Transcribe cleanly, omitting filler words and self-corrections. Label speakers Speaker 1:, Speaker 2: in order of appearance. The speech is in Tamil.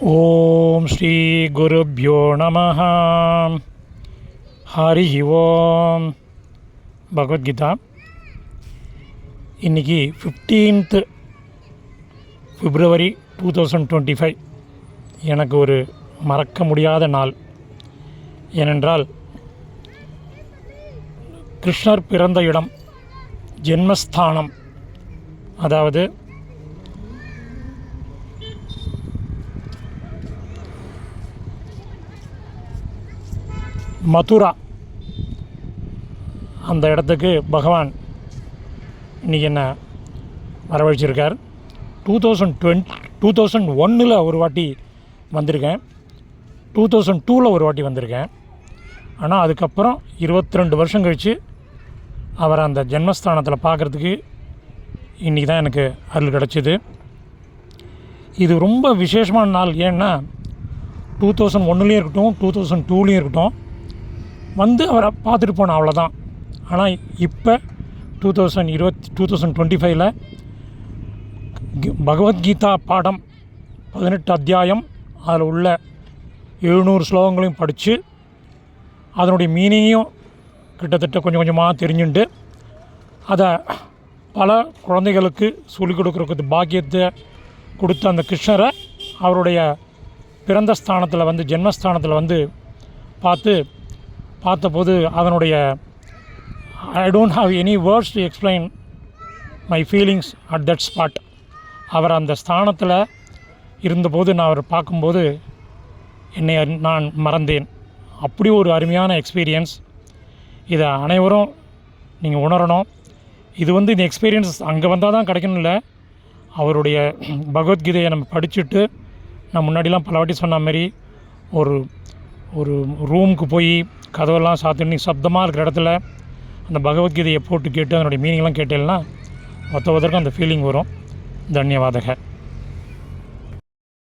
Speaker 1: ஓம் ஸ்ரீ குருப்யோ நமஹ. ஹரி ஓம். பகவத்கீதா இன்றைக்கி 15th February 2025 எனக்கு ஒரு மறக்க முடியாத நாள். ஏனென்றால் கிருஷ்ணர் பிறந்த இடம், ஜென்மஸ்தானம், அதாவது மதுரா, அந்த இடத்துக்கு பகவான் இன்றைக்கி என்ன வரவழைச்சிருக்கார். 2001 ஒரு வாட்டி வந்திருக்கேன், 2002 ஒரு வாட்டி வந்திருக்கேன். ஆனால் அதுக்கப்புறம் 22 வருஷம் கழித்து அவரை அந்த ஜென்மஸ்தானத்தில் பார்க்குறதுக்கு இன்றைக்கி தான் எனக்கு அருள் கிடச்சிது. இது ரொம்ப விசேஷமான நாள். ஏன்னா 2001 இருக்கட்டும், 2002 இருக்கட்டும், வந்து அவரை பார்த்துட்டு போனேன், அவ்வளோதான். ஆனால் இப்போ 2025 பகவத்கீதா பாடம் 18 அத்தியாயம், அதில் உள்ள 700 ஸ்லோகங்களையும் படித்து அதனுடைய மீனிங்கையும் கிட்டத்தட்ட கொஞ்சம் கொஞ்சமாக தெரிஞ்சுட்டு அதை பல குழந்தைகளுக்கு சொல்லிக் கொடுக்குறதுக்கு பாக்கியத்தை கொடுத்த அந்த கிருஷ்ணரை அவருடைய பிறந்த ஸ்தானத்தில் வந்து, ஜென்மஸ்தானத்தில் வந்து பார்த்தபோது அதனுடைய I don't have any words to explain my feelings at that spot. அவர் அந்த ஸ்தானத்தில் இருந்தபோது நான் அவர் பார்க்கும்போது என்னை நான் மறந்தேன். அப்படி ஒரு அருமையான எக்ஸ்பீரியன்ஸ். இதை அனைவரும் நீங்கள் உணரணும். இது வந்து இந்த எக்ஸ்பீரியன்ஸ் அங்கே வந்தால் தான் கிடைக்கணும் இல்லை. அவருடைய பகவத்கீதையை நம்ம படிச்சுட்டு, நான் முன்னாடிலாம் பல வாட்டி சொன்ன மாதிரி ஒரு ஒரு ரூமுக்கு போய் கதவெல்லாம் சாத்தினி சப்தமாக இருக்கிற இடத்துல அந்த பகவத்கீதையை போட்டு கேட்டு அதனுடைய மீனிங்லாம் கேட்டேன்னா மொத்தவதற்கும் அந்த ஃபீலிங் வரும். தன்யவாதக.